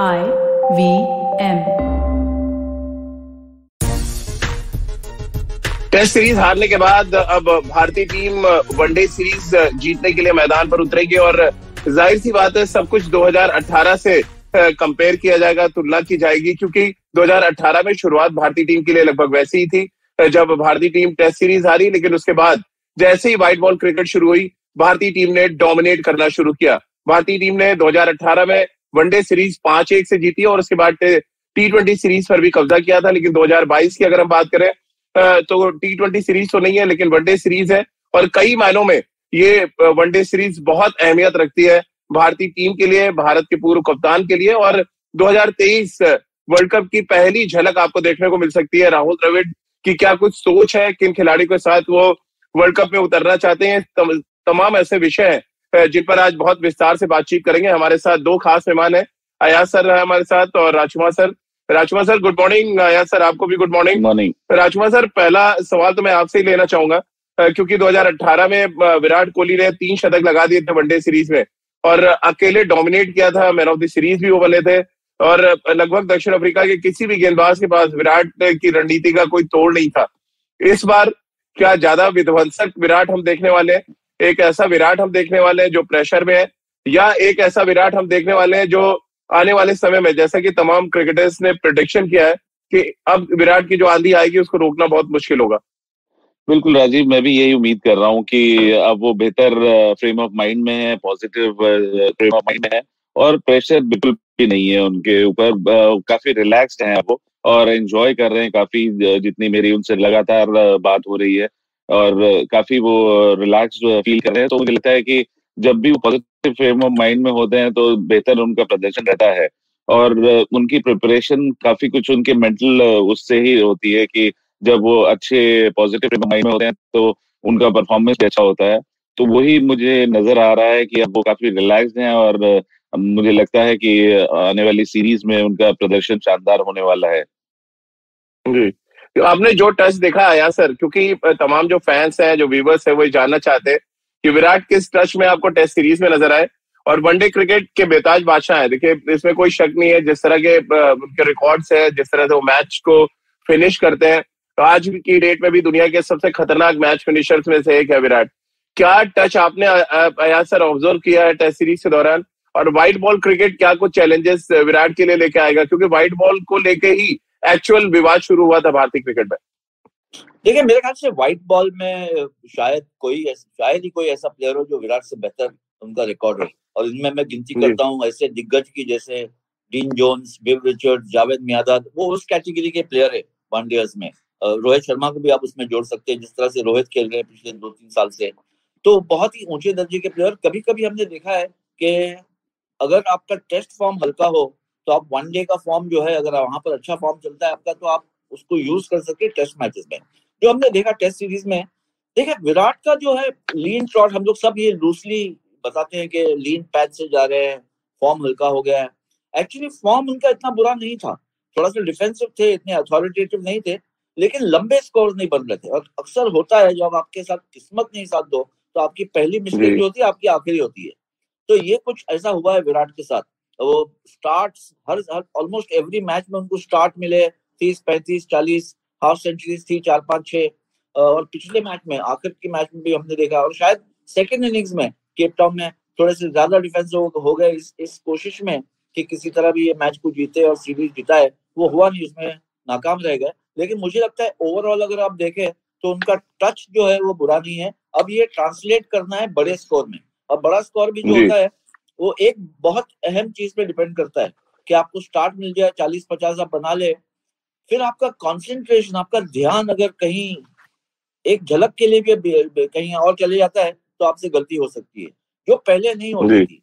IVM। Test series हारने के बाद अब भारतीय टीम वनडे सीरीज जीतने के लिए मैदान पर उतरेगी और जाहिर सी बात है सब कुछ 2018 से कंपेयर किया जाएगा, तुलना की जाएगी, क्योंकि 2018 में शुरुआत भारतीय टीम के लिए लगभग वैसी ही थी जब भारतीय टीम टेस्ट सीरीज हारी, लेकिन उसके बाद जैसे ही व्हाइट बॉल क्रिकेट शुरू हुई भारतीय टीम ने डोमिनेट करना शुरू किया। भारतीय टीम ने 2018 में वनडे सीरीज 5-1 से जीती और उसके बाद T20 सीरीज पर भी कब्जा किया था, लेकिन 2022 की अगर हम बात करें तो T20 सीरीज तो नहीं है लेकिन वनडे सीरीज है और कई मायनों में ये वनडे सीरीज बहुत अहमियत रखती है भारतीय टीम के लिए, भारत के पूर्व कप्तान के लिए। और 2023 वर्ल्ड कप की पहली झलक आपको देखने को मिल सकती है राहुल द्रविड़ की क्या कुछ सोच है, किन खिलाड़ियों के साथ वो वर्ल्ड कप में उतरना चाहते हैं। तमाम ऐसे विषय हैं जिन पर आज बहुत विस्तार से बातचीत करेंगे। हमारे साथ दो खास मेहमान हैं, अयाज सर है हमारे साथ और Rajkumar sir. Rajkumar sir good morning. Ayaz sir आपको भी good morning. Morning. Rajkumar sir पहला सवाल तो मैं आपसे ही लेना चाहूंगा क्योंकि 2018 में विराट कोहली ने 3 शतक लगा दिए थे वनडे सीरीज में और अकेले डोमिनेट किया था, मैन ऑफ द सीरीज भी वो बने थे और लगभग दक्षिण अफ्रीका के किसी भी गेंदबाज के पास विराट की रणनीति का कोई तोड़ नहीं था। इस बार क्या ज्यादा विध्वंसक विराट हम देखने वाले हैं, एक ऐसा विराट हम देखने वाले हैं जो प्रेशर में है, या एक ऐसा विराट हम देखने वाले हैं जो आने वाले समय में, जैसा कि तमाम क्रिकेटर्स ने प्रेडिक्शन किया है कि अब विराट की जो आंधी आएगी उसको रोकना बहुत मुश्किल होगा? बिल्कुल राजीव, मैं भी यही उम्मीद कर रहा हूँ कि अब वो बेहतर फ्रेम ऑफ माइंड में है, पॉजिटिव फ्रेम ऑफ माइंड में है और प्रेशर बिल्कुल भी नहीं है उनके ऊपर। काफी रिलैक्स्ड हैं वो और एंजॉय कर रहे हैं काफी, जितनी मेरी उनसे लगातार बात हो रही है और काफी वो रिलैक्स्ड फील कर रहे हैं। तो मुझे लगता है कि जब भी वो पॉजिटिव फ्रेम ऑफ माइंड में होते हैं तो बेहतर उनका प्रदर्शन रहता है और उनकी प्रिपरेशन काफी कुछ उनके मेंटल उससे ही होती है कि जब वो अच्छे पॉजिटिव फ्रेम ऑफ माइंड में होते हैं तो उनका परफॉर्मेंस भी अच्छा होता है। तो वही मुझे नजर आ रहा है कि अब वो काफी रिलैक्स्ड हैं और मुझे लगता है कि आने वाली सीरीज में उनका प्रदर्शन शानदार होने वाला है। जी, तो आपने जो टच देखा आया सर, क्योंकि तमाम जो फैंस हैं, जो व्यूवर्स हैं, वो जानना चाहते हैं कि विराट किस टच में आपको टेस्ट सीरीज में नजर आए और वनडे क्रिकेट के बेताज बादशाह है। देखिए इसमें कोई शक नहीं है, जिस तरह के उनके रिकॉर्ड्स हैं, जिस तरह से वो मैच को फिनिश करते हैं, तो आज की डेट में भी दुनिया के सबसे खतरनाक मैच फिनिशर्स में से एक है विराट। क्या टच आपने अयाज सर ऑब्जर्व किया है टेस्ट सीरीज के दौरान, और व्हाइट बॉल क्रिकेट क्या कुछ चैलेंजेस विराट के लिए लेके आएगा, क्योंकि व्हाइट बॉल को लेके ही एक्चुअल विवाद शुरू हुआ था भारतीय क्रिकेट में? देखिए मेरे ख्याल से व्हाइट बॉल में शायद ही कोई ऐसा प्लेयर हो जो विराट से बेहतर उनका रिकॉर्ड हो, और इनमें मैं गिनती करता हूँ ऐसे दिग्गज की जैसे Dean Jones, Bill Richard, Javed Miandad, वो उस कैटेगरी के प्लेयर है वनडेयर्स में। रोहित शर्मा को भी आप उसमें जोड़ सकते हैं, जिस तरह से रोहित खेल रहे हैं पिछले 2-3 साल से, तो बहुत ही ऊंचे दर्जे के प्लेयर। कभी कभी हमने देखा है कि अगर आपका टेस्ट फॉर्म हल्का हो तो आप वनडे का फॉर्म जो है, अगर वहां पर अच्छा फॉर्म चलता है आपका, तो आप उसको यूज कर सकते हैं टेस्ट मैचेस में। जो हमने देखा टेस्ट सीरीज में, देखिए विराट का जो है लीन शॉट, हम लोग सब ये लूजली बताते हैं कि लीन पैच से जा रहे हैं, फॉर्म हल्का हो गया है। एक्चुअली फॉर्म उनका इतना बुरा नहीं था, थोड़ा सा डिफेंसिव थे, इतने अथॉरिटेटिव नहीं थे, लेकिन लंबे स्कोर नहीं बन रहे थे। और अक्सर होता है जब आपके साथ किस्मत नहीं साथ दो तो आपकी पहली मिस्टेक जो होती है आपकी आखिरी होती है। तो ये कुछ ऐसा हुआ है विराट के साथ। वो स्टार्ट्स हर ऑलमोस्ट एवरी मैच में उनको स्टार्ट मिले 30, 35, 40 हाफ सेंचुरीज थी, 4, 5, 6, और पिछले मैच में, आखिर के मैच में भी हमने देखा, और शायद सेकेंड इनिंग्स में केप टाउन में थोड़े से ज्यादा डिफेंसिव हो गए इस कोशिश में कि किसी तरह भी ये मैच को जीते और सीरीज जिताए। वो हुआ नहीं, उसमें नाकाम रह गए। लेकिन मुझे लगता है ओवरऑल अगर आप देखें तो उनका टच जो है वो बुरा नहीं है। अब ये ट्रांसलेट करना है बड़े स्कोर में, और बड़ा स्कोर भी जो होता है वो एक बहुत अहम चीज पे डिपेंड करता है कि आपको स्टार्ट मिल जाए, 40-50 आप बना ले, फिर आपका कंसंट्रेशन, आपका ध्यान अगर कहीं एक झलक के लिए भी कहीं और चले जाता है तो आपसे गलती हो सकती है, जो पहले नहीं होती थी।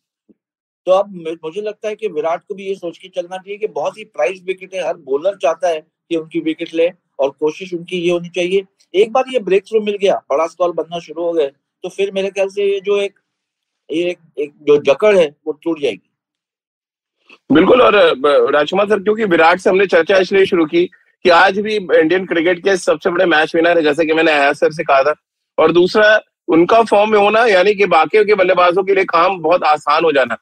तो अब मुझे लगता है कि विराट को भी ये सोच के चलना चाहिए कि बहुत ही प्राइस विकेट है, हर बॉलर चाहता है कि उनकी विकेट ले, और कोशिश उनकी ये होनी चाहिए, एक बार ये ब्रेक थ्रू मिल गया, बड़ा स्कोर बनना शुरू हो गए, तो फिर मेरे ख्याल से ये जो एक जो जकड़ है वो टूट जाएगी। बिल्कुल। और राजकुमार सर, क्योंकि विराट से हमने चर्चा इसलिए शुरू की कि आज भी इंडियन क्रिकेट के सबसे बड़े मैच विनर है, जैसे कि मैंने अयाज सर से कहा था, और दूसरा उनका फॉर्म में होना यानी कि बाकी के बल्लेबाजों के लिए काम बहुत आसान हो जाना।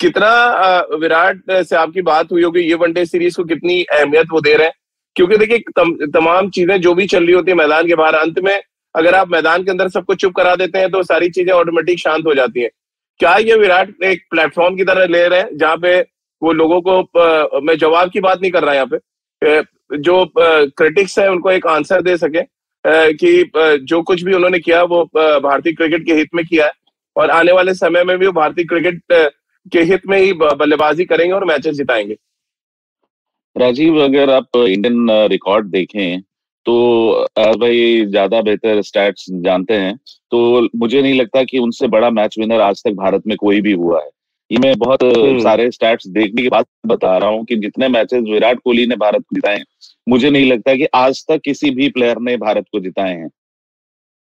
कितना विराट से आपकी बात हुई होगी, ये वनडे सीरीज को कितनी अहमियत वो दे रहे हैं? क्योंकि देखिए तमाम चीजें जो भी चल रही होती है मैदान के बाहर, अंत में अगर आप मैदान के अंदर सबको चुप करा देते हैं तो सारी चीजें ऑटोमेटिक शांत हो जाती हैं। क्या ये विराट एक प्लेटफॉर्म की तरह ले रहे हैं जहां पे वो लोगों को, मैं जवाब की बात नहीं कर रहा यहाँ पे, जो क्रिटिक्स है उनको एक आंसर दे सके कि जो कुछ भी उन्होंने किया वो भारतीय क्रिकेट के हित में किया है, और आने वाले समय में भी वो भारतीय क्रिकेट के हित में ही बल्लेबाजी करेंगे और मैचेस जिताएंगे। राजीव, अगर आप इंडियन रिकॉर्ड देखें तो भाई ज्यादा बेहतर स्टैट्स जानते हैं, तो मुझे नहीं लगता कि उनसे बड़ा मैच विनर आज तक भारत में कोई भी हुआ है। ये मैं बहुत सारे स्टैट्स देखने के बाद बता रहा हूँ कि जितने मैचेस विराट कोहली ने भारत को जिताए हैं, मुझे नहीं लगता कि आज तक किसी भी प्लेयर ने भारत को जिताए हैं।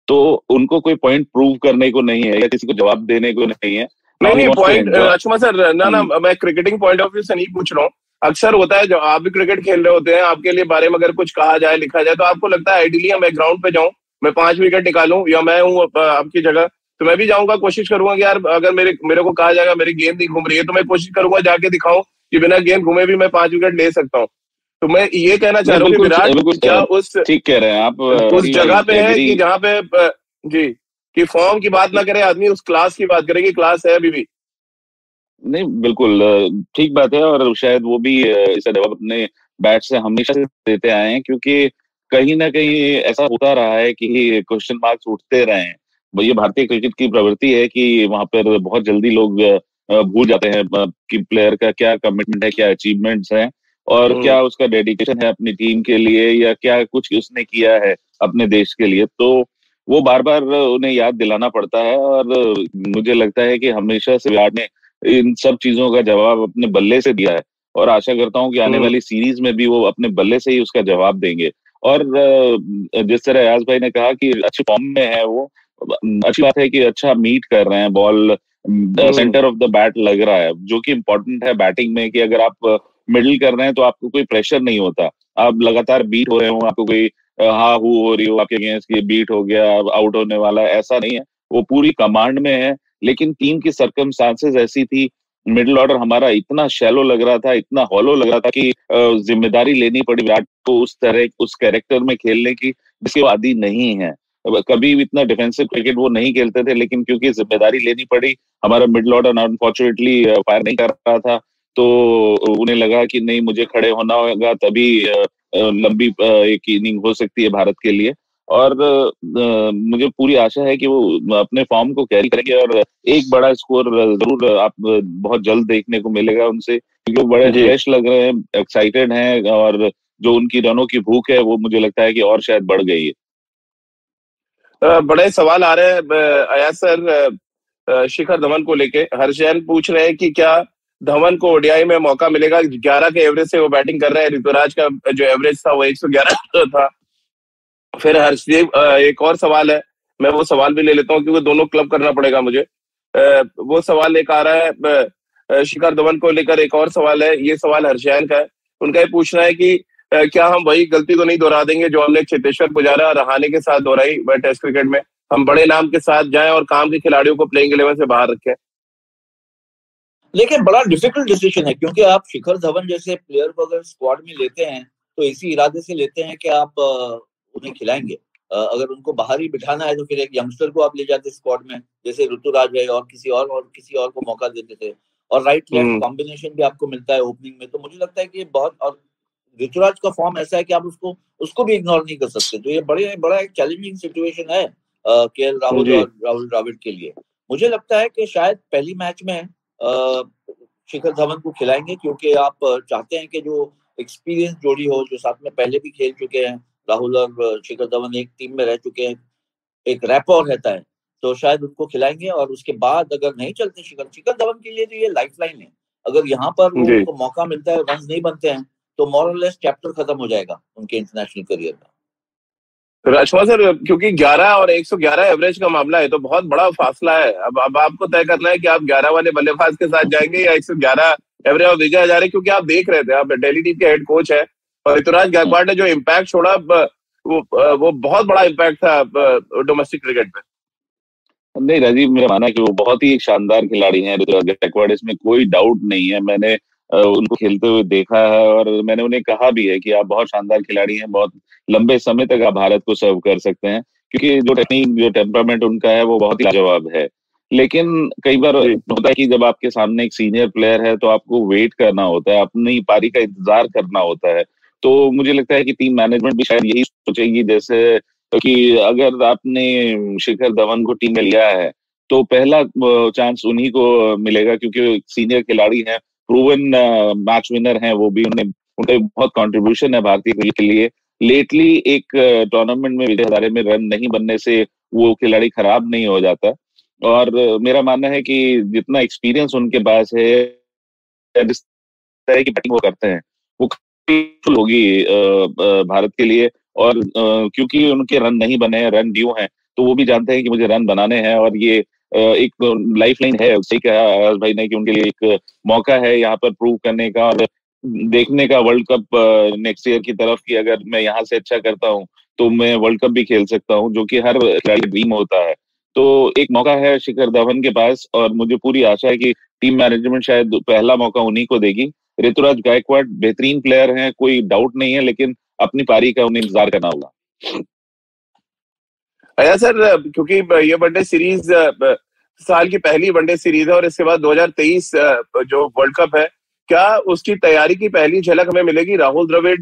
तो उनको कोई पॉइंट प्रूव करने को नहीं है या किसी को जवाब देने को नहीं है। नहीं पॉइंट अच्छा सर, ना मैं क्रिकेटिंग पॉइंट ऑफ व्यू से नहीं पूछ रहा हूँ। अक्सर होता है जब आप भी क्रिकेट खेल रहे होते हैं, आपके लिए बारे में अगर कुछ कहा जाए लिखा जाए तो आपको लगता है आइडियली मैं ग्राउंड पे जाऊं, मैं 5 विकेट निकालूं, या मैं हूं आपकी जगह तो मैं भी जाऊंगा, कोशिश करूंगा कि यार अगर मेरे को कहा जाएगा मेरी गेंद नहीं घूम रही है तो मैं कोशिश करूंगा जाके दिखाऊं कि बिना गेंद घूमे भी मैं 5 विकेट ले सकता हूँ। तो मैं ये कहना चाह रहा हूँ कि विराट क्या उस ठीक कह रहे हैं आप, उस जगह पे है कि जहाँ पे जी कि फॉर्म की बात ना करे आदमी, उस क्लास की बात करे कि क्लास है अभी भी। नहीं, बिल्कुल ठीक बात है, और शायद वो भी इसे जवाब अपने बैट से हमेशा से देते आए हैं, क्योंकि कहीं ना कहीं ऐसा होता रहा है कि क्वेश्चन मार्क्स उठते रहे हैं। ये भारतीय क्रिकेट की प्रवृत्ति है कि वहां पर बहुत जल्दी लोग भूल जाते हैं कि प्लेयर का क्या कमिटमेंट है, क्या अचीवमेंट्स हैं, और क्या उसका डेडिकेशन है अपनी टीम के लिए, या क्या कुछ उसने किया है अपने देश के लिए। तो वो बार बार उन्हें याद दिलाना पड़ता है, और मुझे लगता है कि हमेशा से विराट ने इन सब चीजों का जवाब अपने बल्ले से दिया है, और आशा करता हूं कि आने वाली सीरीज में भी वो अपने बल्ले से ही उसका जवाब देंगे। और जिस तरह अयाज भाई ने कहा कि अच्छे फॉर्म में है वो, अच्छी बात है कि अच्छा मीट कर रहे हैं, ball centre of the bat लग रहा है, जो कि इम्पोर्टेंट है बैटिंग में, कि अगर आप मिडिल कर रहे हैं तो आपको कोई प्रेशर नहीं होता, आप लगातार बीट हो रहे हो, आपको कोई हा हू हो रही हो आपके अगेंस्ट की, बीट हो गया आउट होने वाला, ऐसा नहीं है, वो पूरी कमांड में है। लेकिन टीम की सर्कमस्टांसेस ऐसी थी, मिडिल ऑर्डर हमारा इतना शैलो लग रहा था, इतना हॉलो लग रहा था कि जिम्मेदारी लेनी पड़ी विराट को उस तरह उस कैरेक्टर में खेलने की जिसके वो आदी नहीं है। कभी भी इतना डिफेंसिव क्रिकेट वो नहीं खेलते थे, लेकिन क्योंकि जिम्मेदारी लेनी पड़ी, हमारा मिडिल ऑर्डर अनफॉर्चुनेटली फायर नहीं कर रहा था, तो उन्हें लगा कि नहीं मुझे खड़े होना होगा, तभी लंबी एक इनिंग हो सकती है भारत के लिए। और मुझे पूरी आशा है कि वो अपने फॉर्म को कैरी करेंगे, और एक बड़ा स्कोर जरूर आप बहुत जल्द देखने को मिलेगा उनसे, क्योंकि वो बड़े फ्रेश लग रहे हैं, एक्साइटेड हैं, और जो उनकी रनों की भूख है वो मुझे लगता है कि और शायद बढ़ गई है। बड़े सवाल आ रहे हैं अयाज सर शिखर धवन को लेके। हर्षैन पूछ रहे हैं कि क्या धवन को ओडीआई में मौका मिलेगा? 11 के एवरेज से वो बैटिंग कर रहे हैं, ऋतुराज का जो एवरेज था वो 111 था। फिर हर्षदीप एक और सवाल है, मैं वो सवाल भी ले लेता हूँ क्योंकि दोनों क्लब करना पड़ेगा मुझे। वो सवाल एक आ रहा है शिखर धवन को लेकर, एक और सवाल है, ये सवाल हर्षैन का है। उनका ये पूछना है कि क्या हम वही गलती तो नहीं दोहरा देंगे जो हमने चेतेश्वर पुजारा और रहाणे के साथ दोहराई टेस्ट क्रिकेट में? हम बड़े नाम के साथ जाएं और काम के खिलाड़ियों को प्लेइंग 11 से बाहर रखें। लेकिन बड़ा डिफिकल्ट डिसीजन है, क्योंकि आप शिखर धवन जैसे प्लेयर को अगर स्क्वाड में लेते हैं तो इसी इरादे से लेते हैं कि आप उन्हें खिलाएंगे। अगर उनको बाहर ही बिठाना है तो फिर एक यंगस्टर को आप ले जाते स्क्वाड में, जैसे ऋतुराज है, और किसी और को मौका देते थे, और राइट लेफ्ट कॉम्बिनेशन भी आपको मिलता है ओपनिंग में। तो मुझे लगता है कि बहुत, और ऋतुराज का फॉर्म ऐसा है कि आप उसको भी इग्नोर नहीं कर सकते। तो ये बड़ा एक चैलेंजिंग सिचुएशन है केएल राहुल और राहुल द्रविड़ के लिए। मुझे लगता है कि शायद पहली मैच में शिखर धवन को खिलाएंगे, क्योंकि आप चाहते हैं कि जो एक्सपीरियंस जोड़ी हो, जो साथ में पहले भी खेल चुके हैं, राहुल और शिखर धवन एक टीम में रह चुके हैं, एक रैपॉर रहता है, तो शायद उनको खिलाएंगे। और उसके बाद अगर नहीं चलते शिखर धवन के लिए तो ये लाइफलाइन है। अगर यहाँ पर उनको मौका मिलता है, रन नहीं बनते हैं, तो मोर और लेस चैप्टर खत्म हो जाएगा उनके इंटरनेशनल करियर का। राजकुमार सर, क्योंकि 11 और 111 एवरेज का मामला है तो बहुत बड़ा फासला है। अब आपको तय करना है कि आप 11 वाले बल्लेबाज के साथ जाएंगे या 111 एवरेज और विजय हजारे, क्योंकि आप देख रहे थे, आप दिल्ली टीम के हेड कोच है, और ऋतुराज गायकवाड़ ने जो इम्पैक्ट छोड़ा वो बहुत बड़ा इम्पैक्ट था डोमेस्टिक क्रिकेट में। नहीं राजीव, मेरा मानना है कि वो बहुत ही एक शानदार खिलाड़ी हैं ऋतुराज गायकवाड़, इसमें कोई डाउट नहीं है। मैंने उनको खेलते हुए देखा है और मैंने उन्हें कहा भी है कि आप बहुत शानदार खिलाड़ी हैं, बहुत लंबे समय तक आप भारत को सर्व कर सकते हैं, क्योंकि जो टेक्निक, जो टेम्परामेंट उनका है वो बहुत ही लाजवाब है। लेकिन कई बार होता है कि जब आपके सामने एक सीनियर प्लेयर है तो आपको वेट करना होता है, अपनी पारी का इंतजार करना होता है। तो मुझे लगता है कि टीम मैनेजमेंट भी शायद यही सोचेगी, जैसे कि अगर आपने शिखर धवन को टीम में लिया है तो पहला चांस उन्हीं को मिलेगा, क्योंकि सीनियर खिलाड़ी हैं, प्रूवन मैच विनर हैं वो भी, उन्हें उनका बहुत कंट्रीब्यूशन है भारतीय क्रिकेट के लिए। लेटली एक टूर्नामेंट में विजय हजारे में रन नहीं बनने से वो खिलाड़ी खराब नहीं हो जाता। और मेरा मानना है कि जितना एक्सपीरियंस उनके पास है, जिस तरह की बैटिंग वो करते हैं, वो काफी होगी भारत के लिए। और क्योंकि उनके रन नहीं बने हैं, रन ड्यू हैं, तो वो भी जानते हैं कि मुझे रन बनाने हैं। और ये एक लाइफलाइन है, सही कहा आकाश भाई ने, कि उनके लिए एक मौका है यहाँ पर प्रूव करने का और देखने का वर्ल्ड कप नेक्स्ट ईयर की तरफ, कि अगर मैं यहाँ से अच्छा करता हूँ तो मैं वर्ल्ड कप भी खेल सकता हूँ, जो कि हर खिलाड़ी ड्रीम होता है। तो एक मौका है शिखर धवन के पास और मुझे पूरी आशा है कि टीम मैनेजमेंट शायद पहला मौका उन्हीं को देगी। ऋतुराज गायकवाड़ बेहतरीन प्लेयर हैं, कोई डाउट नहीं है, लेकिन अपनी पारी का उन्हें इंतजार करना होगा। अच्छा सर, क्योंकि ये वनडे सीरीज साल की पहली वनडे सीरीज है और इसके बाद 2023 जो वर्ल्ड कप है, क्या उसकी तैयारी की पहली झलक हमें मिलेगी? राहुल द्रविड़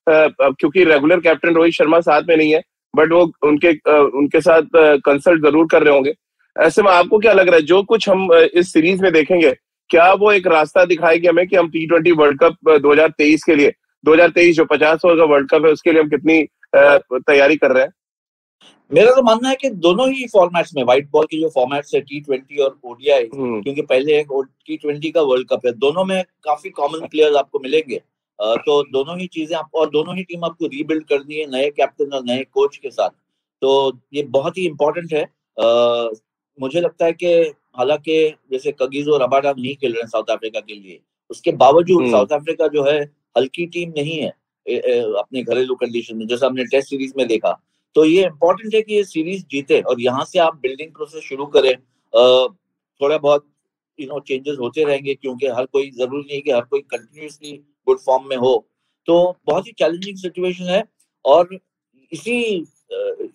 क्योंकि रेगुलर कैप्टन रोहित शर्मा साथ में नहीं है, बट वो उनके साथ कंसल्ट जरूर कर रहे होंगे। ऐसे में आपको क्या लग रहा है, जो कुछ हम इस सीरीज में देखेंगे, क्या वो एक रास्ता दिखाएगी हमें कि हम T20 वर्ल्ड कप 2023 के लिए, 2023 जो 50 ओवर का वर्ल्ड कप है, उसके लिए हम कितनी तैयारी कर रहे हैं? मेरा तो मानना है कि दोनों ही फॉर्मेट्स में, व्हाइट बॉल के जो फॉर्मेट्स है T20 और ODI, क्योंकि पहले एक T20 का वर्ल्ड कप है, दोनों में काफी कॉमन प्लेयर्स आपको मिलेंगे। तो दोनों ही चीजें आपको, और दोनों ही टीम आपको रीबिल्ड करनी है नए कैप्टन और नए कोच के साथ। तो ये बहुत ही इंपॉर्टेंट है। मुझे लगता है कि हालांकि जैसे कगिसो रबाडा नहीं खेल रहे हैं साउथ अफ्रीका के लिए, उसके बावजूद साउथ अफ्रीका जो है हल्की टीम नहीं है अपने घरेलू कंडीशन में, जैसा हमने टेस्ट सीरीज में देखा। तो ये इम्पोर्टेंट है कि ये सीरीज जीते और यहाँ से आप बिल्डिंग प्रोसेस शुरू करें। थोड़ा बहुत चेंजेस होते रहेंगे, क्योंकि हर कोई, जरूरी नहीं कि हर कोई कंटिन्यूसली गुड फॉर्म में हो। तो बहुत ही चैलेंजिंग सिचुएशन है और इसी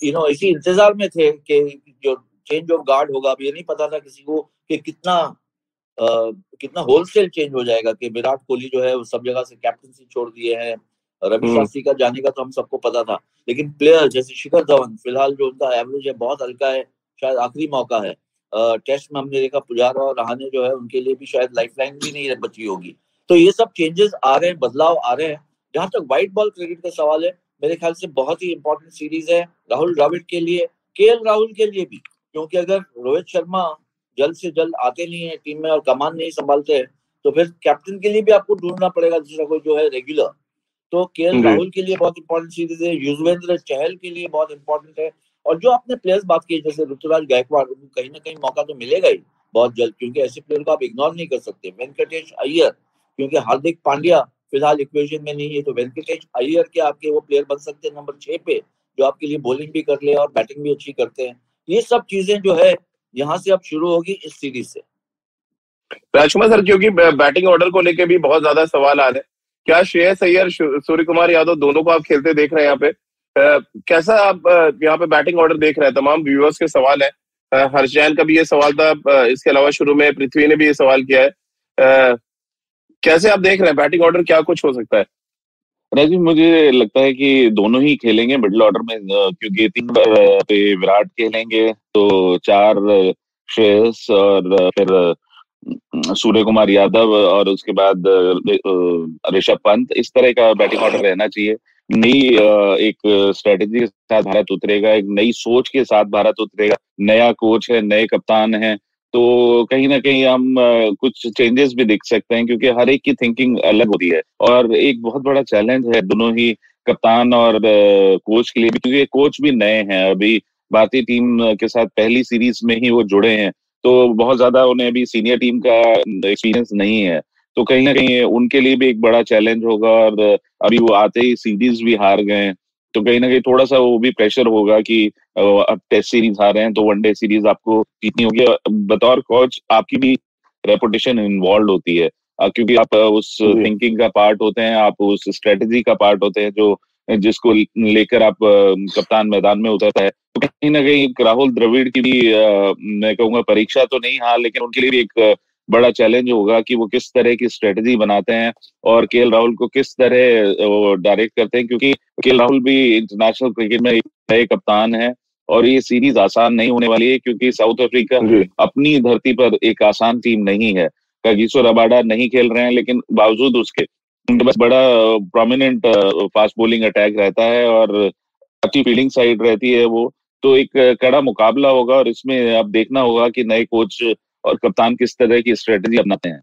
इसी इंतजार में थे कि जो चेंज ऑफ गार्ड होगा। अब ये नहीं पता था किसी को कि कितना होलसेल चेंज हो जाएगा, कि विराट कोहली जो है वो सब जगह से कैप्टनसी छोड़ दिए हैं, रवि शास्त्री का जाने का तो हम सबको पता था, लेकिन प्लेयर जैसे शिखर धवन, फिलहाल जो उनका एवरेज है बहुत हल्का है, शायद आखिरी मौका है। टेस्ट में हमने देखा पुजारा और रहाणे जो है उनके लिए भी शायद लाइफलाइन भी नहीं बची होगी। तो ये सब चेंजेस आ रहे हैं, बदलाव आ रहे हैं। जहां तक व्हाइट बॉल क्रिकेट का सवाल है, मेरे ख्याल से बहुत ही इंपॉर्टेंट सीरीज है राहुल द्रविड़ के लिए, KL राहुल के लिए भी, क्योंकि अगर रोहित शर्मा जल्द से जल्द आते नहीं है टीम में और कमान नहीं संभालते हैं, तो फिर कैप्टन के लिए भी आपको ढूंढना पड़ेगा दूसरा कोई जो है रेगुलर। तो KL राहुल के लिए बहुत इंपॉर्टेंट सीरीज है, युजवेंद्र चहल के लिए बहुत इंपॉर्टेंट है। और जो आपने प्लेयर्स बात की जैसे ऋतुराज गायकवाड़, उनको कहीं ना कहीं मौका तो मिलेगा ही बहुत जल्द, क्योंकि ऐसे प्लेयर को आप इग्नोर नहीं कर सकते। वेंकटेश अय्यर, क्योंकि हार्दिक पांड्या फिलहाल इक्वेशन में नहीं है, तो वेंकटेश अय्यर के आपके वो प्लेयर बन सकते हैं नंबर 6 पे, जो आपके लिए बॉलिंग भी कर ले और बैटिंग भी अच्छी करते हैं। ये सब चीजें जो है यहाँ से अब शुरू होगी इस सीरीज से। राजकुमार सर, क्योंकि बैटिंग ऑर्डर को लेके भी बहुत ज्यादा सवाल आ रहे हैं, क्या श्रेयस अय्यर, सूर्य कुमार यादव दोनों को आप खेलते देख रहे हैं यहाँ पे? कैसा आप यहाँ पे बैटिंग ऑर्डर देख रहे हैं? तमाम व्यूअर्स के सवाल है, हर्ष जैन का भी ये सवाल था, इसके अलावा शुरू में पृथ्वी ने भी ये सवाल किया है। कैसे आप देख रहे हैं बैटिंग ऑर्डर, क्या कुछ हो सकता है? राजीव, मुझे लगता है कि दोनों ही खेलेंगे मिडिल ऑर्डर में, क्योंकि 3 पे विराट खेलेंगे, तो 4 श्रेयस और फिर सूर्य कुमार यादव और उसके बाद ऋषभ पंत, इस तरह का बैटिंग ऑर्डर रहना चाहिए। नई एक स्ट्रेटेजी के साथ भारत उतरेगा, एक नई सोच के साथ भारत उतरेगा, नया कोच है, नए कप्तान है, तो कहीं ना कहीं हम कुछ चेंजेस भी दिख सकते हैं, क्योंकि हर एक की थिंकिंग अलग होती है। और एक बहुत बड़ा चैलेंज है दोनों ही कप्तान और कोच के लिए भी, क्योंकि कोच भी नए हैं, अभी भारतीय टीम के साथ पहली सीरीज में ही वो जुड़े हैं, तो बहुत ज्यादा उन्हें अभी सीनियर टीम का एक्सपीरियंस नहीं है, तो कहीं ना कहीं उनके लिए भी एक बड़ा चैलेंज होगा। और अभी वो आते ही सीरीज भी हार गए, तो कहीं ना कहीं थोड़ा सा वो भी प्रेशर होगा कि अब टेस्ट सीरीज आ रहे हैं तो वनडे सीरीज आपको जीतनी होगी। बतौर कोच आपकी भी रेपुटेशन इन्वॉल्व होती है, क्योंकि आप उस थिंकिंग का पार्ट होते हैं, आप उस स्ट्रेटेजी का पार्ट होते हैं जो जिसको लेकर आप कप्तान मैदान में उतरता है। तो कहीं ना कहीं राहुल द्रविड़ की भी मैं कहूँगा परीक्षा तो नहीं, हाँ, लेकिन उनके लिए भी एक बड़ा चैलेंज होगा कि वो किस तरह की स्ट्रेटेजी बनाते हैं और केएल राहुल को किस तरह डायरेक्ट करते हैं, क्योंकि केएल राहुल भी इंटरनेशनल क्रिकेट में एक नए कप्तान है और ये सीरीज आसान नहीं होने वाली है, क्योंकि साउथ अफ्रीका अपनी धरती पर एक आसान टीम नहीं है। कागिसो रबाडा नहीं खेल रहे हैं, लेकिन बावजूद उसके उनके पास बड़ा प्रोमिनेंट फास्ट बॉलिंग अटैक रहता है और अच्छी फील्डिंग साइड रहती है वो। तो एक कड़ा मुकाबला होगा और इसमें अब देखना होगा कि नए कोच और कप्तान किस तरह की स्ट्रेटेजी अपनाते हैं।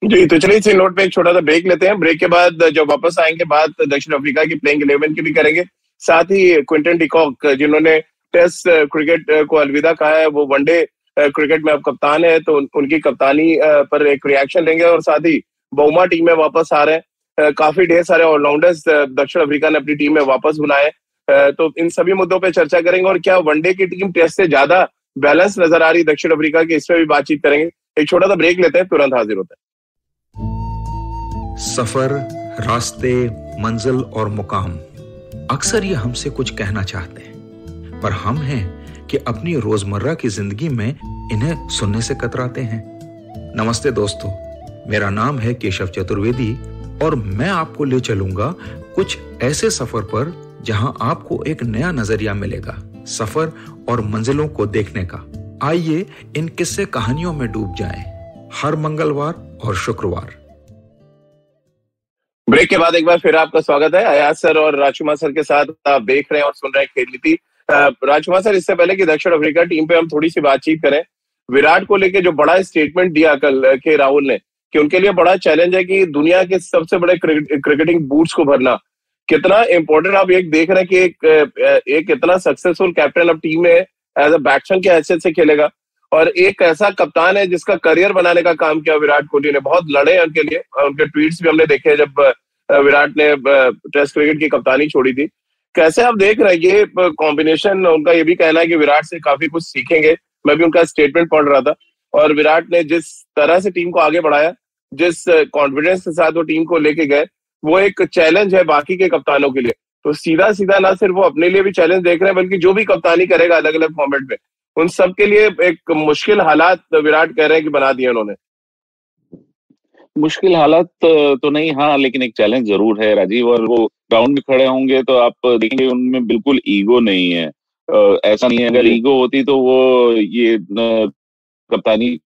जी, तो चलिए इसी नोट पे एक छोटा सा ब्रेक लेते हैं। ब्रेक के बाद जब वापस आएंगे बात दक्षिण अफ्रीका की प्लेइंग 11 की भी करेंगे, साथ ही क्विंटन डिकॉक जिन्होंने टेस्ट क्रिकेट को अलविदा कहा है, वो वनडे क्रिकेट में अब कप्तान है, तो उनकी कप्तानी पर एक रिएक्शन लेंगे और साथ ही बहुमा टीम में वापस आ रहे हैं। काफी ढेर सारे ऑलराउंडर्स दक्षिण अफ्रीका ने अपनी टीम में वापस बुलाए, तो इन सभी मुद्दों पे चर्चा करेंगे और क्या वनडे की टीम टेस्ट से ज्यादा बैलेंस नजर आ रही दक्षिण अफ्रीका की, इस पे भी बातचीत करेंगे। एक छोटा सा ब्रेक लेते हैं, तुरंत हाजिर होते हैं। सफर, रास्ते, मंजिल और मुकाम, अक्सर ये हमसे कुछ कहना चाहते हैं, पर हम हैं कि अपनी रोजमर्रा की जिंदगी में इन्हें सुनने से कतराते हैं। नमस्ते दोस्तों, मेरा नाम है केशव चतुर्वेदी और मैं आपको ले चलूंगा कुछ ऐसे सफर पर जहां आपको एक नया नजरिया मिलेगा सफर और मंजिलों को देखने का। आइए इन किस्से कहानियों में डूब जाएं, हर मंगलवार और शुक्रवार। ब्रेक के बाद एक बार फिर आपका स्वागत है। अयाज सर और राजकुमार सर के साथ आप देख रहे हैं और सुन रहे हैं खेल नीति। राजकुमार सर, इससे पहले कि दक्षिण अफ्रीका टीम पे हम थोड़ी सी बातचीत करें, विराट को लेके जो बड़ा स्टेटमेंट दिया कल के राहुल ने कि उनके लिए बड़ा चैलेंज है कि दुनिया के सबसे बड़े क्रिकेटिंग बूट्स को भरना, कितना इंपॉर्टेंट आप एक देख रहे हैं कि एक इतना सक्सेसफुल कैप्टन अब टीम में एज अ बैट्समैन की हैसियत से खेलेगा और एक ऐसा कप्तान है जिसका करियर बनाने का काम किया विराट कोहली ने। बहुत लड़े हैं उनके लिए, उनके ट्वीट्स भी हमने देखे जब विराट ने टेस्ट क्रिकेट की कप्तानी छोड़ी थी। कैसे आप देख रहे हैं ये कॉम्बिनेशन? उनका ये भी कहना है कि विराट से काफी कुछ सीखेंगे। मैं भी उनका स्टेटमेंट पढ़ रहा था और विराट ने जिस तरह से टीम को आगे बढ़ाया, जिस कॉन्फिडेंस के साथ वो टीम को लेके गए, वो एक चैलेंज है बाकी के कप्तानों के लिए। तो सीधा सीधा ना सिर्फ वो अपने लिए भी चैलेंज देख रहे हैं, बल्कि जो भी कप्तानी करेगा अलग अलग फॉर्मेट में, उन सब के लिए एक मुश्किल हालात विराट कह रहे हैं कि बना दिए उन्होंने। मुश्किल हालात तो नहीं, हाँ, लेकिन एक चैलेंज जरूर है राजीव। और वो ग्राउंड में खड़े होंगे तो आप देखेंगे उनमें बिल्कुल ईगो नहीं है। ऐसा नहीं है, अगर ईगो होती तो वो ये कप्तानी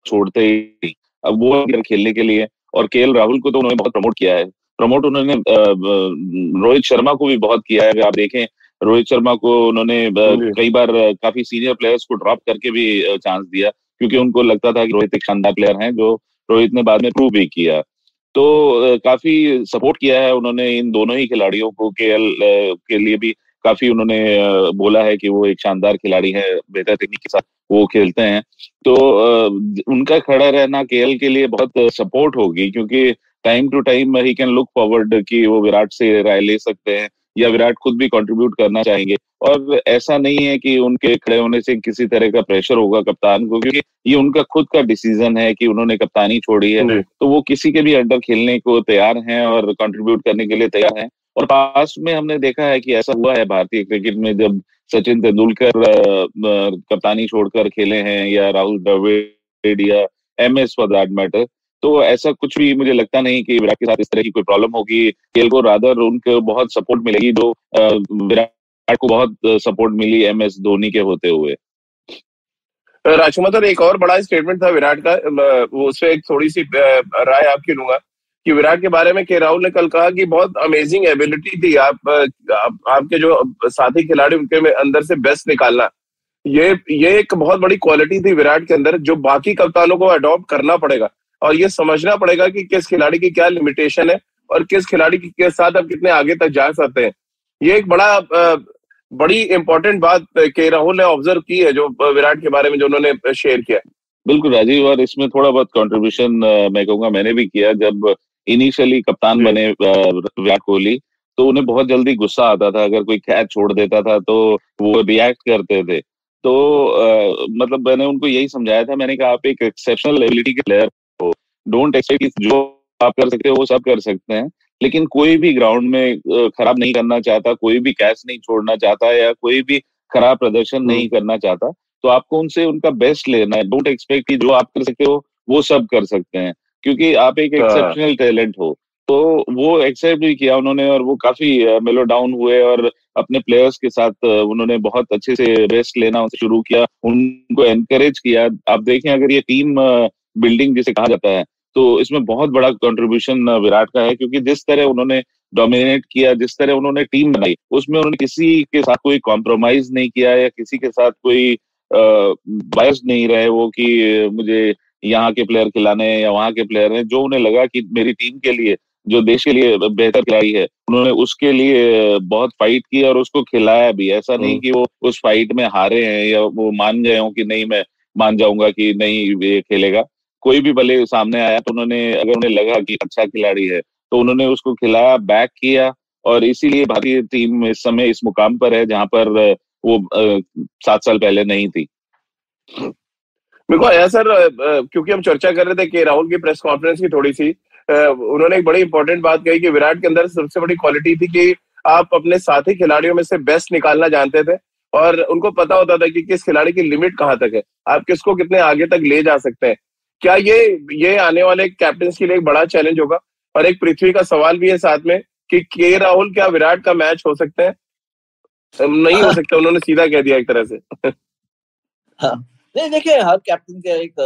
छोड़ते ही। अब वो खेलने के लिए, और केएल राहुल को तो उन्होंने बहुत प्रमोट किया है। प्रमोट उन्होंने रोहित शर्मा को भी बहुत किया है। अगर आप देखें, रोहित शर्मा को उन्होंने कई बार काफी सीनियर प्लेयर्स को ड्रॉप करके भी चांस दिया, क्योंकि उनको लगता था कि रोहित एक शानदार प्लेयर हैं, जो रोहित ने बाद में प्रूव भी किया। तो काफी सपोर्ट किया है उन्होंने इन दोनों ही खिलाड़ियों को। केएल के लिए भी काफी उन्होंने बोला है कि वो एक शानदार खिलाड़ी है, बेहतर टेक्निक के साथ वो खेलते हैं। तो उनका खड़ा रहना केएल के लिए बहुत सपोर्ट होगी, क्योंकि time to time he can look forward कि वो विराट से राय ले सकते हैं या विराट खुद भी कंट्रीब्यूट करना चाहेंगे। और ऐसा नहीं है कि उनके खड़े होने से किसी तरह का प्रेशर होगा कप्तान को, क्योंकि ये उनका खुद का डिसीजन है कि उन्होंने कप्तानी छोड़ी है, तो वो किसी के भी अंडर खेलने को तैयार हैं और कंट्रीब्यूट करने के लिए तैयार हैं। और पास्ट में हमने देखा है कि ऐसा हुआ है भारतीय क्रिकेट में, जब सचिन तेंदुलकर कप्तानी छोड़कर खेले हैं, या राहुल द्रविड़ या MS फॉर दैट मैटर। तो ऐसा कुछ भी मुझे लगता नहीं कि विराट के साथ इस तरह की कोई प्रॉब्लम होगी। केएल को रादर उनको बहुत सपोर्ट मिलेगी, जो विराट को बहुत सपोर्ट मिली MS धोनी के होते हुए। राजकुमार, एक और बड़ा स्टेटमेंट था विराट का, उससे एक थोड़ी सी राय आपकी लूंगा कि विराट के बारे में के राहुल ने कल कहा कि बहुत अमेजिंग एबिलिटी थी आपके जो साथी खिलाड़ी उनके में अंदर से बेस्ट निकालना। ये एक बहुत बड़ी क्वालिटी थी विराट के अंदर, जो बाकी कप्तानों को अडॉप्ट करना पड़ेगा और ये समझना पड़ेगा कि किस खिलाड़ी की क्या लिमिटेशन है और किस खिलाड़ी के साथ आप कितने आगे तक जा सकते हैं। ये एक बड़ी इंपॉर्टेंट बात के राहुल ने ऑब्जर्व की है, जो विराट के बारे में जो उन्होंने शेयर किया। बिल्कुल राजीव, और इसमें थोड़ा बहुत कंट्रीब्यूशन मैं कहूँगा मैंने भी किया। जब इनिशियली कप्तान बने विराट कोहली, तो उन्हें बहुत जल्दी गुस्सा आता था, अगर कोई कैच छोड़ देता था तो वो रिएक्ट करते थे। तो मतलब मैंने उनको यही समझाया था, मैंने कहा आप एक एक्सेप्शनल एबिलिटी के प्लेयर हो, डोंट एक्सपेक्ट जो आप कर सकते हो वो सब कर सकते हैं, लेकिन कोई भी ग्राउंड में खराब नहीं करना चाहता, कोई भी कैच नहीं छोड़ना चाहता या कोई भी खराब प्रदर्शन नहीं करना चाहता, तो आपको उनसे उनका बेस्ट लेना है। डोंट एक्सपेक्ट कि जो आप कर सकते हो वो सब कर सकते हैं, क्योंकि आप एक एक्सेप्शनल टैलेंट हो। तो वो एक्सेप्ट भी किया उन्होंने और वो काफी मेलो डाउन हुए और अपने प्लेयर्स के साथ उन्होंने बहुत अच्छे से रेस्ट लेना शुरू किया, उनको एनकरेज किया। आप देखें, अगर ये टीम बिल्डिंग जिसे कहा जाता है, तो इसमें बहुत बड़ा कंट्रीब्यूशन विराट का है, क्योंकि जिस तरह उन्होंने डोमिनेट किया, जिस तरह उन्होंने टीम बनाई, उसमें उन्होंने किसी के साथ कोई कॉम्प्रोमाइज नहीं किया या किसी के साथ कोई बायस नहीं रहे वो कि मुझे यहाँ के प्लेयर खिलाने हैं या वहाँ के प्लेयर हैं। जो उन्हें लगा कि मेरी टीम के लिए, जो देश के लिए बेहतर खिलाड़ी है, उन्होंने उसके लिए बहुत फाइट की और उसको खिलाया भी। ऐसा नहीं कि वो उस फाइट में हारे हैं या वो मान गए हों कि नहीं मैं मान जाऊंगा कि नहीं ये खेलेगा। कोई भी भले सामने आया तो उन्होंने, अगर उन्हें लगा कि अच्छा खिलाड़ी है तो उन्होंने उसको खिलाया, बैक किया, और इसीलिए भारतीय टीम इस समय इस मुकाम पर है जहां पर वो 7 साल पहले नहीं थी। मेरे को आया सर, क्योंकि हम चर्चा कर रहे थे कि राहुल की प्रेस कॉन्फ्रेंस की थोड़ी सी, उन्होंने एक बड़ी इंपॉर्टेंट बात कही कि विराट के अंदर सबसे बड़ी क्वालिटी थी कि आप अपने साथी खिलाड़ियों में से बेस्ट निकालना जानते थे और उनको पता होता था कि किस खिलाड़ी की लिमिट कहाँ तक है, आप किसको कितने आगे तक ले जा सकते हैं। क्या ये आने वाले कैप्टन के लिए एक बड़ा चैलेंज होगा? और एक पृथ्वी का सवाल भी है साथ में कि के राहुल क्या विराट का मैच हो सकते हैं? नहीं हो सकता, उन्होंने सीधा कह दिया एक तरह से। नहीं, देखिए, हर कैप्टन का एक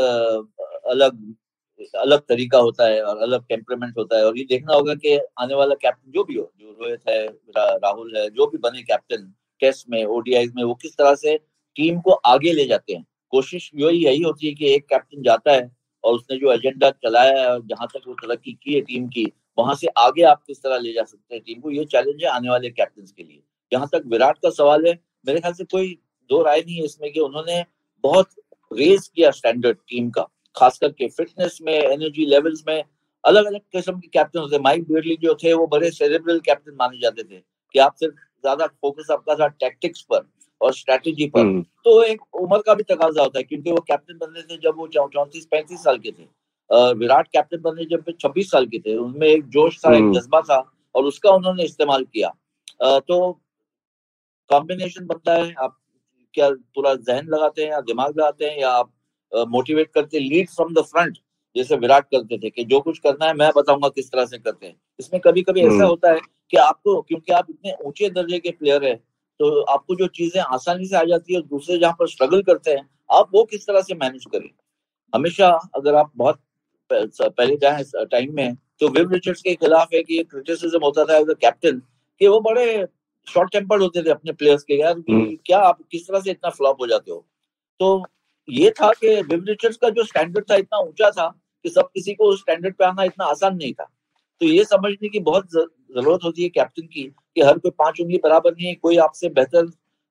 अलग तरीका होता है और अलग टेम्परामेंट होता है, और ये देखना होगा कि आने वाला कैप्टन जो भी हो, जो रोहित है, राहुल है, जो भी बने कैप्टन टेस्ट में, ओडीआई में, वो किस तरह से टीम को आगे ले जाते हैं। कोशिश यही होती है कि एक कैप्टन जाता है और उसने जो एजेंडा चलाया है और जहां तक वो तरक्की की है टीम की, वहां से आगे आप किस तरह ले जा सकते हैं टीम को। ये चैलेंज है आने वाले कैप्टन के लिए। जहां तक विराट का सवाल है, मेरे ख्याल से कोई दो राय नहीं है इसमें कि उन्होंने बहुत रेज किया स्टैंडर्ड टीम का, खास करके फिटनेस में, एनर्जी लेवल्स में। अलग अलग किस्म के कैप्टन होते हैं। माइक बेयरली जो थे वो बड़े सेरेब्रल कैप्टन माने जाते थे कि आप सिर्फ ज्यादा फोकस आपका था टैक्टिक्स पर और स्ट्रेटेजी पर। तो एक उम्र का भी तकाजा होता है, क्योंकि वो कैप्टन बनने थे जब वो 34-35 साल के थे। विराट कैप्टन बनने जब 26 साल के थे। उनमें एक जोश था, एक जज्बा था, और उसका उन्होंने इस्तेमाल किया। तो कॉम्बिनेशन बनता है, आप क्या पूरा जहन लगाते हैं या दिमाग लगाते हैं, या आप मोटिवेट करते, लीड फ्रॉम द फ्रंट, जैसे विराट करते थे कि जो कुछ करना है मैं बताऊंगा किस तरह से करते हैं। इसमें कभी कभी ऐसा होता है कि आपको, क्योंकि आप इतने ऊंचे दर्जे के प्लेयर है, तो आपको जो चीजें आसानी से आ जाती है, दूसरे जहां पर स्ट्रगल करते हैं, आप वो किस तरह से मैनेज करें। हमेशा अगर आप बहुत पहले जाए टाइम में, तो विव रिचर्ड्स के खिलाफ एक ये क्रिटिसिज्म होता था एज अ कैप्टन कि वो बड़े शॉर्ट टेम्पर्ड होते थे अपने प्लेयर्स के, यार क्या आप किस तरह से इतना फ्लॉप हो जाते हो। तो ये था कि विव रिचर्ड्स का जो स्टैंडर्ड था इतना ऊंचा था कि सब किसी को उस स्टैंडर्ड पे आना इतना आसान नहीं था। तो ये समझने की बहुत जरूरत होती है कैप्टन की कि हर कोई 5 उंगली बराबर नहीं है, कोई आपसे बेहतर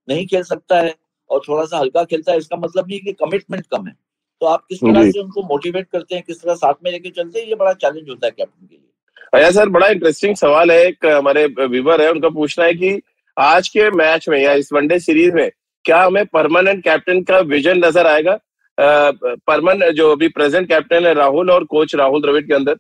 नहीं खेल सकता है और थोड़ा सा हल्का खेलता है, इसका मतलब नहीं कि कमिटमेंट कम है। तो आप किस तरह से उनको मोटिवेट करते हैं, किस तरह साथ में लेके चलते हैं, ये बड़ा चैलेंज होता है कैप्टन के लिए। अच्छा सर, बड़ा इंटरेस्टिंग सवाल है। एक हमारे व्यूअर है, उनका पूछना है कि आज के मैच में या इस वनडे सीरीज में क्या हमें परमानेंट कैप्टन का विजन नजर आएगा? परमानेंट जो अभी प्रेजेंट कैप्टन है राहुल और कोच राहुल द्रविड़ के अंदर?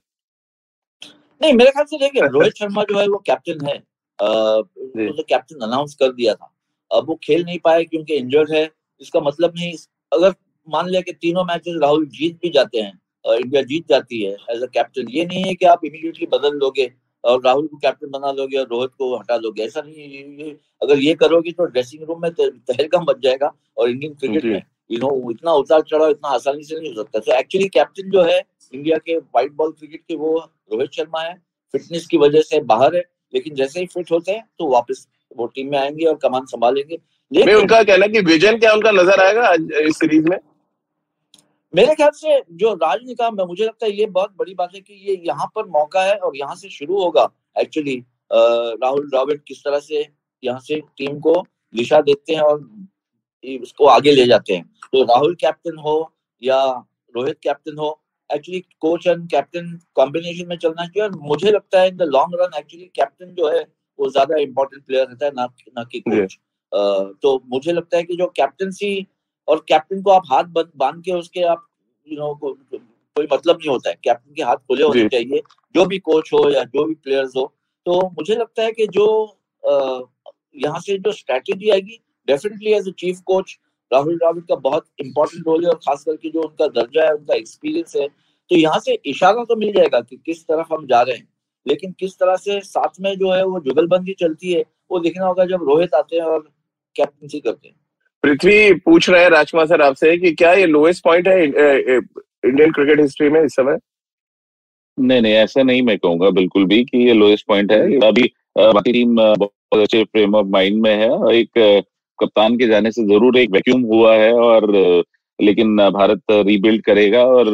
नहीं, मेरे ख्याल से देखिए, रोहित शर्मा जो है वो कैप्टन है, तो कैप्टन अनाउंस कर दिया था। अब वो खेल नहीं पाए क्योंकि इंजर्ड है, इसका मतलब नहीं, अगर मान लिया कि तीनों मैचेस राहुल जीत भी जाते हैं, इंडिया जीत जाती है एज अ कैप्टन, ये नहीं है कि आप इमीडिएटली बदल लोगे और राहुल को कैप्टन बना लोगे और रोहित को हटा लोगे। ऐसा नहीं है। अगर ये करोगे तो ड्रेसिंग रूम में तहलका मच जाएगा, और इंडियन क्रिकेट में इतना उतार चढ़ाव इतना आसानी से नहीं हो सकता। तो एक्चुअली कैप्टन जो है इंडिया के व्हाइट बॉल क्रिकेट के, वो रोहित शर्मा है। फिटनेस की वजह से बाहर है, लेकिन जैसे ही फिट होते हैं तो वापस वो टीम में आएंगे और कमान संभालेंगे। लेकिन उनका कहना है कि विजन क्या उनका नजर आएगा इस सीरीज में? मेरे ख्याल से जो राज ने कहा, मुझे लगता है ये बहुत बड़ी बात है कि ये यहाँ पर मौका है और यहाँ से शुरू होगा एक्चुअली राहुल द्रविड़ किस तरह से यहाँ से टीम को दिशा देते हैं और उसको आगे ले जाते हैं। तो राहुल कैप्टन हो या रोहित कैप्टन हो, actually coach and captain combination में चलना चाहिए। और मुझे लगता है in the long run actually captain जो है वो ज्यादा इम्पोर्टेंट प्लेयर रहता है ना कि कोच। तो मुझे लगता है कि जो कैप्टनसी और कैप्टन को आप हाथ बांध के उसके आप कोई मतलब नहीं होता है। कैप्टन के हाथ खुले होने चाहिए, जो भी कोच हो या जो भी प्लेयर्स हो। तो मुझे लगता है कि जो यहाँ से जो स्ट्रैटेजी आएगी, definitely as a chief coach Rahul Dravid का बहुत इंपॉर्टेंट रोल है, और खास करके जो उनका दर्जा है, उनका एक्सपीरियंस है। तो यहाँ से इशारा तो मिल जाएगा कि किस तरफ हम जा रहे हैं, लेकिन किस तरह से साथ में जो है वो जुगलबंदी चलती है वो देखना होगा जब रोहित आते हैं और कैप्टनसी करते हैं। पृथ्वी पूछ रहे हैं राजकुमार सर आपसे कि क्या ये लोएस्ट पॉइंट है इंडियन क्रिकेट हिस्ट्री में इस समय? नहीं, ऐसा नहीं मैं कहूंगा बिल्कुल भी कि ये लोएस्ट पॉइंट है। अभी बाकी टीम बहुत अच्छे फ्रेम ऑफ माइंड में है, और एक कप्तान के जाने से जरूर एक वैक्यूम हुआ है, और लेकिन भारत रीबिल्ड करेगा, और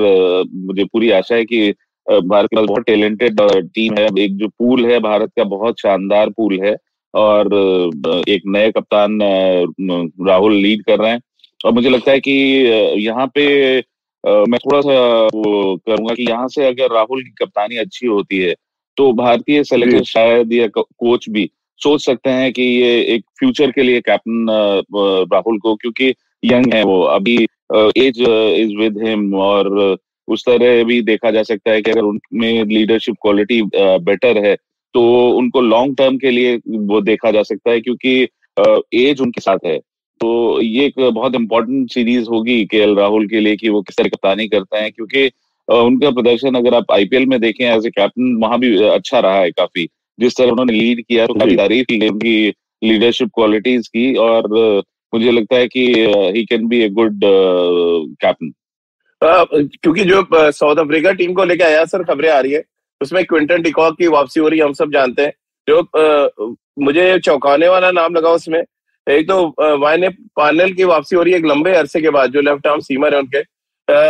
मुझे पूरी आशा है कि भारत के पास बहुत टैलेंटेड टीम है। एक जो पूल है भारत का, बहुत शानदार पूल है, और एक नए कप्तान राहुल लीड कर रहे हैं। और मुझे लगता है कि यहाँ पे मैं थोड़ा सा वो करूंगा कि यहाँ से अगर राहुल की कप्तानी अच्छी होती है तो भारतीय सेलेक्टर शायद या कोच भी सोच सकते हैं कि ये एक फ्यूचर के लिए कैप्टन राहुल को, क्योंकि यंग है वो अभी, एज इज विद हिम, और उस तरह भी देखा जा सकता है कि अगर उनमें लीडरशिप क्वालिटी बेटर है तो उनको लॉन्ग टर्म के लिए वो देखा जा सकता है, क्योंकि एज उनके साथ है। तो ये एक बहुत इंपॉर्टेंट सीरीज होगी केएल राहुल के लिए कि वो किस तरह कप्तानी करते हैं, क्योंकि उनका प्रदर्शन अगर आप आईपीएल में देखें एज ए कैप्टन, वहां भी अच्छा रहा है काफी। जिस तरह उन्होंने लीड किया तो काफी तारीफ की उनकी लीडरशिप क्वालिटीज की, और मुझे लगता है कि he can be a good captain. क्योंकि जो साउथ अफ्रीका टीम को लेके आया सर, खबरें आ रही है उसमें क्विंटन डिकॉक की वापसी हो रही है, हम सब जानते हैं। जो मुझे चौंकाने वाला नाम लगा उसमें, एक तो वाइने पार्नेल की वापसी हो रही है एक लंबे अरसे के बाद, जो लेफ्ट आर्म सीमर है उनके।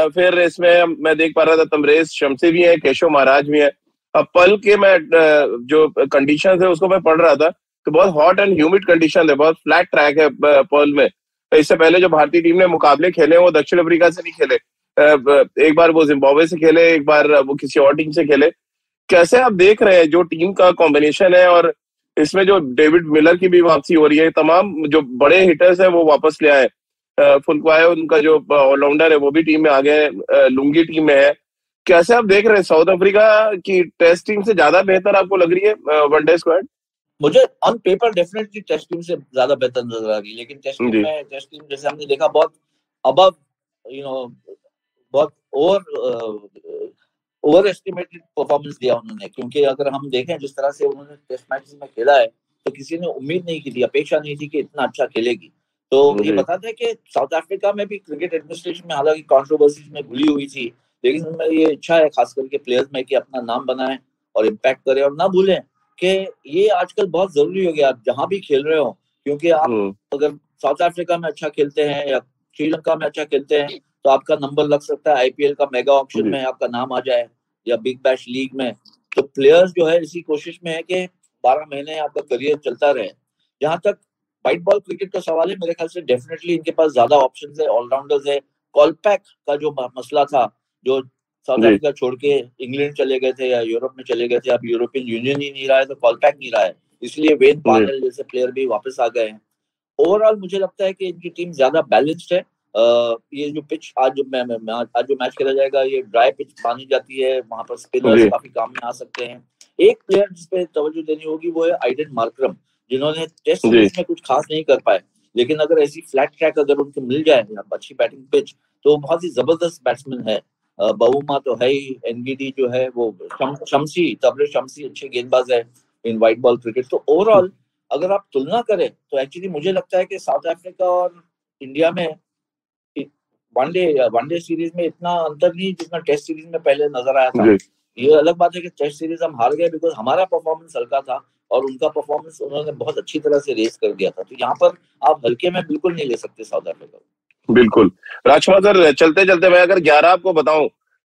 फिर इसमें मैं देख पा रहा था तमरेज शमसी भी है, केशव महाराज भी है। अब पल के मैं जो कंडीशन है उसको मैं पढ़ रहा था, तो बहुत हॉट एंड ह्यूमिड कंडीशन है, बहुत फ्लैट ट्रैक है पर्ल में। इससे पहले जो भारतीय टीम ने मुकाबले खेले वो दक्षिण अफ्रीका से नहीं खेले, एक बार वो जिम्बाब्वे से खेले, एक बार वो किसी और टीम से खेले। कैसे आप देख रहे हैं जो टीम का कॉम्बिनेशन है, और इसमें जो डेविड मिलर की भी वापसी हो रही है, तमाम जो बड़े हिटर्स हैं वो वापस ले आए। फुलक्वायो उनका जो ऑलराउंडर है वो भी टीम में आ गए, लुंगी टीम में है। कैसे आप देख रहे हैं साउथ अफ्रीका की टेस्ट टीम से ज्यादा बेहतर आपको लग रही है वनडे स्क्वाड? मुझे on paper definitely test team से ज्यादा बेहतर नजर आ रही है, लेकिन टेस्ट टीम जैसे हमने देखा बहुत अबव बहुत ओवर एस्टिमेटेड परफॉर्मेंस दिया उन्होंने। क्योंकि अगर हम देखें जिस तरह से उन्होंने टेस्ट मैचेस में खेला है तो किसी ने उम्मीद नहीं की थी, अपेक्षा नहीं थी कि इतना अच्छा खेलेगी। तो ये बताते हैं कि साउथ अफ्रीका में भी क्रिकेट एडमिनिस्ट्रेशन में हालांकि कंट्रोवर्सीज में घुली हुई थी, लेकिन उनमें ये इच्छा है खास करके प्लेयर्स में कि अपना नाम बनाएं और इम्पैक्ट करें। और ना भूलें कि ये आजकल बहुत जरूरी हो गया, आप जहां भी खेल रहे हो, क्योंकि आप अगर साउथ अफ्रीका में अच्छा खेलते हैं या श्रीलंका में अच्छा खेलते हैं तो आपका नंबर लग सकता है आईपीएल का मेगा ऑक्शन में, आपका नाम आ जाए, या बिग बैश लीग में। तो प्लेयर्स जो है इसी कोशिश में है कि 12 महीने आपका करियर चलता रहे। जहां तक व्हाइट बॉल क्रिकेट का सवाल है, मेरे ख्याल से डेफिनेटली इनके पास ज्यादा ऑप्शंस है, ऑलराउंडर्स है। कॉलपैक का जो मसला था, जो साउथ अफ्रीका छोड़ के इंग्लैंड चले गए थे या यूरोप में चले गए थे, अब यूरोपियन यूनियन ही नहीं रहा है तो कॉलपैक नहीं रहा है, इसलिए वेन पार्नेल जैसे प्लेयर भी वापस आ गए हैं। ओवरऑल मुझे लगता है कि इनकी टीम ज्यादा बैलेंस्ड है। ये जो पिच आज जो मैच खेला जाएगा, ये ड्राई पिच मानी जाती है, वहां पर स्पिनर्स काफी काम में आ सकते हैं। एक प्लेयर जिसपे तवज्जो देनी होगी वो है आइडन मार्करम, जिन्होंने टेस्ट सीरीज में कुछ खास नहीं कर पाए, लेकिन अगर ऐसी फ्लैट ट्रैक अगर उनको मिल जाए, अच्छी बैटिंग पिच, तो बहुत ही जबरदस्त बैट्समैन है। बहुमा तो है ही, एनगीडी जो है वो शमसी, तबरेज शमसी अच्छे गेंदबाज है इन व्हाइट बॉल क्रिकेट। तो ओवरऑल अगर आप तुलना करें तो एक्चुअली मुझे लगता है कि साउथ अफ्रीका और इंडिया में वनडे सीरीज में इतना अंतर नहीं जितना टेस्ट सीरीज में पहले नजर आया था। ये अलग बात है कि टेस्ट सीरीज हम हार गए बिकॉज हमारा परफॉर्मेंस हल्का था और उनका परफॉर्मेंस उन्होंने बहुत अच्छी तरह से रेस कर दिया था। तो यहाँ पर आप हल्के में बिल्कुल नहीं ले सकते साउथ अफ्रीका को। बिल्कुल। राजकुमार सर, चलते चलते मैं अगर 11 आपको बताऊं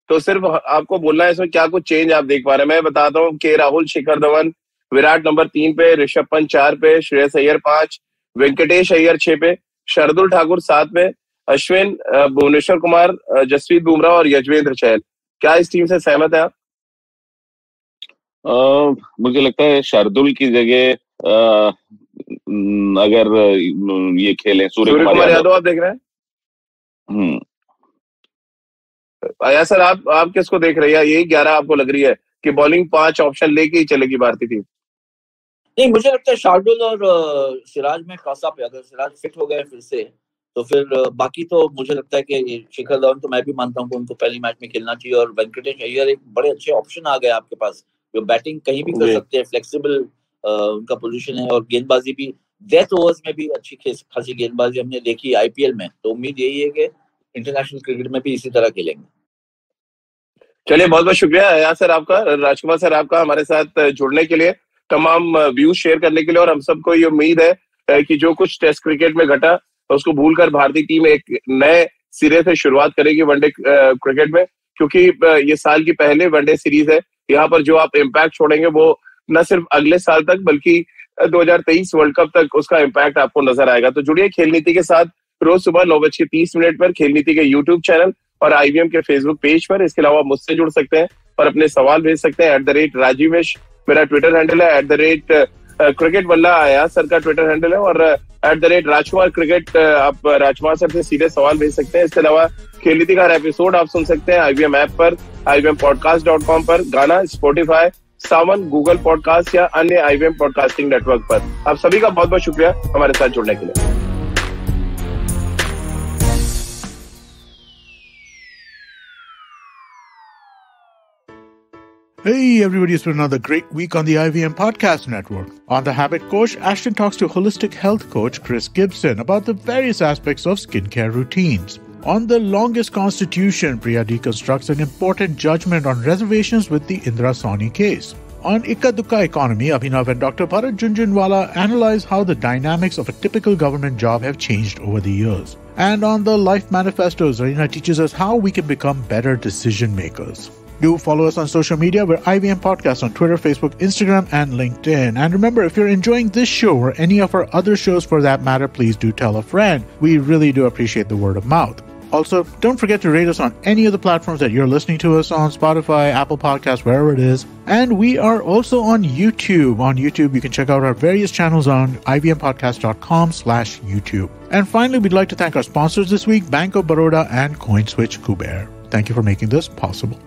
तो सिर्फ आपको बोलना है इसमें क्या कुछ चेंज आप देख पा रहे हैं। मैं बताता हूँ के राहुल, शिखर धवन, विराट नंबर 3 पे, ऋषभ पंत 4 पे, श्रेयस अय्यर 5, वेंकटेश अय्यर 6 पे, शार्दुल ठाकुर 7 पे, अश्विन, भुवनेश्वर कुमार, जसप्रीत बुमराह और यजवेंद्र चहल। क्या इस टीम से सहमत है आप? मुझे लगता है शार्दुल की जगह अगर ये खेलें। सूर्य कुमार यादव आप देख रहे हैं? आया सर, आप किसको देख रहे हैं? यही 11 आपको लग रही है कि बॉलिंग 5 ऑप्शन लेके ही चलेगी भारतीय टीम? नहीं, मुझे लगता है शार्दुल और सिराज में टॉस अप है। अगर सिराज फिट हो गए फिर से तो फिर बाकी तो मुझे लगता है कि शिखर धवन तो मैं भी मानता हूँ कि उनको पहली मैच में खेलना चाहिए। और वेंकटेश अय्यर एक बड़े अच्छे ऑप्शन आ गए आपके पास, जो बैटिंग कहीं भी कर सकते हैं, फ्लेक्सिबल उनका पोजीशन है और गेंदबाजी भी डेथ ओवर्स में भी अच्छी खासी गेंदबाजी हमने देखी आईपीएल में। तो उम्मीद यही है कि इंटरनेशनल क्रिकेट में भी इसी तरह खेलेंगे। चलिए, बहुत बहुत शुक्रिया यार सर आपका, राजकुमार सर आपका, हमारे साथ जुड़ने के लिए, तमाम व्यूज शेयर करने के लिए। और हम सबको ये उम्मीद है कि जो कुछ टेस्ट क्रिकेट में घटा उसको भूलकर भारतीय टीम एक नए सिरे से शुरुआत करेगी वनडे क्रिकेट में, क्योंकि ये साल की पहले वनडे सीरीज है। यहाँ पर जो आप इम्पैक्ट छोड़ेंगे वो न सिर्फ अगले साल तक बल्कि 2023 वर्ल्ड कप तक उसका इम्पैक्ट आपको नजर आएगा। तो जुड़िए खेल नीति के साथ रोज सुबह 9:30 पर खेल नीति के यूट्यूब चैनल और IVM के फेसबुक पेज पर। इसके अलावा मुझसे जुड़ सकते हैं और अपने सवाल भेज सकते हैं। @राजीवेश मेरा ट्विटर हैंडल है, @क्रिकेट वल्ला आया सर का ट्विटर हैंडल है, और @राजकुमार क्रिकेट आप राजकुमार सर से सीधे सवाल भेज सकते हैं। इसके अलावा खेल नीति का हर एपिसोड आप सुन सकते हैं IVM ऐप पर, IVMpodcast.com पर, गाना, स्पॉटिफाई, सावन, गूगल पॉडकास्ट या अन्य IVM पॉडकास्टिंग नेटवर्क पर। आप सभी का बहुत बहुत शुक्रिया हमारे साथ जुड़ने के लिए। Hey everybody, it's been another great week on the IVM Podcast Network. On The Habit Coach, Ashton talks to holistic health coach Chris Gibson about the various aspects of skincare routines. On The Longest Constitution, Priya deconstructs an important judgment on reservations with the Indira Sawhney case. On Ikka Dukka Economy, Abhinav and Dr. Bharat Junjunwala analyze how the dynamics of a typical government job have changed over the years. And on The Life Manifesto, Zarina teaches us how we can become better decision makers. Do follow us on social media. We're IVM Podcast on Twitter, Facebook, Instagram, and LinkedIn. And remember, if you're enjoying this show or any of our other shows for that matter, please do tell a friend. We really do appreciate the word of mouth. Also, don't forget to rate us on any of the platforms that you're listening to us on, Spotify, Apple Podcasts, wherever it is. And we are also on YouTube. On YouTube, you can check out our various channels on ivmpodcast.com/YouTube. And finally, we'd like to thank our sponsors this week, Bank of Baroda and CoinSwitch Kuber. Thank you for making this possible.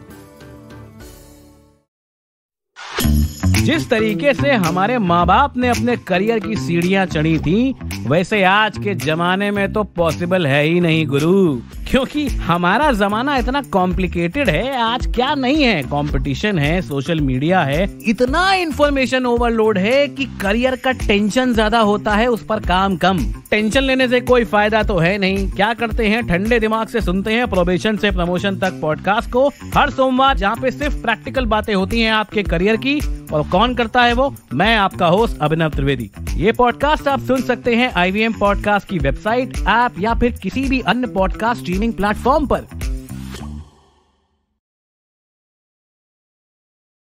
जिस तरीके से हमारे माँ बाप ने अपने career की सीढ़ियां चढ़ी थी, वैसे आज के जमाने में तो पॉसिबल है ही नहीं गुरु, क्योंकि हमारा जमाना इतना कॉम्प्लिकेटेड है। आज क्या नहीं है, कंपटीशन है, सोशल मीडिया है, इतना इंफॉर्मेशन ओवरलोड है कि करियर का टेंशन ज्यादा होता है, उस पर काम कम। टेंशन लेने से कोई फायदा तो है नहीं। क्या करते हैं, ठंडे दिमाग से सुनते हैं प्रोबेशन से प्रमोशन तक पॉडकास्ट को हर सोमवार, जहाँ पे सिर्फ प्रैक्टिकल बातें होती हैं आपके करियर की। और कौन करता है वो? मैं आपका होस्ट अभिनव त्रिवेदी। ये पॉडकास्ट आप सुन सकते हैं IVM पॉडकास्ट की वेबसाइट, ऐप या फिर किसी भी अन्य पॉडकास्ट स्ट्रीमिंग प्लेटफॉर्म पर।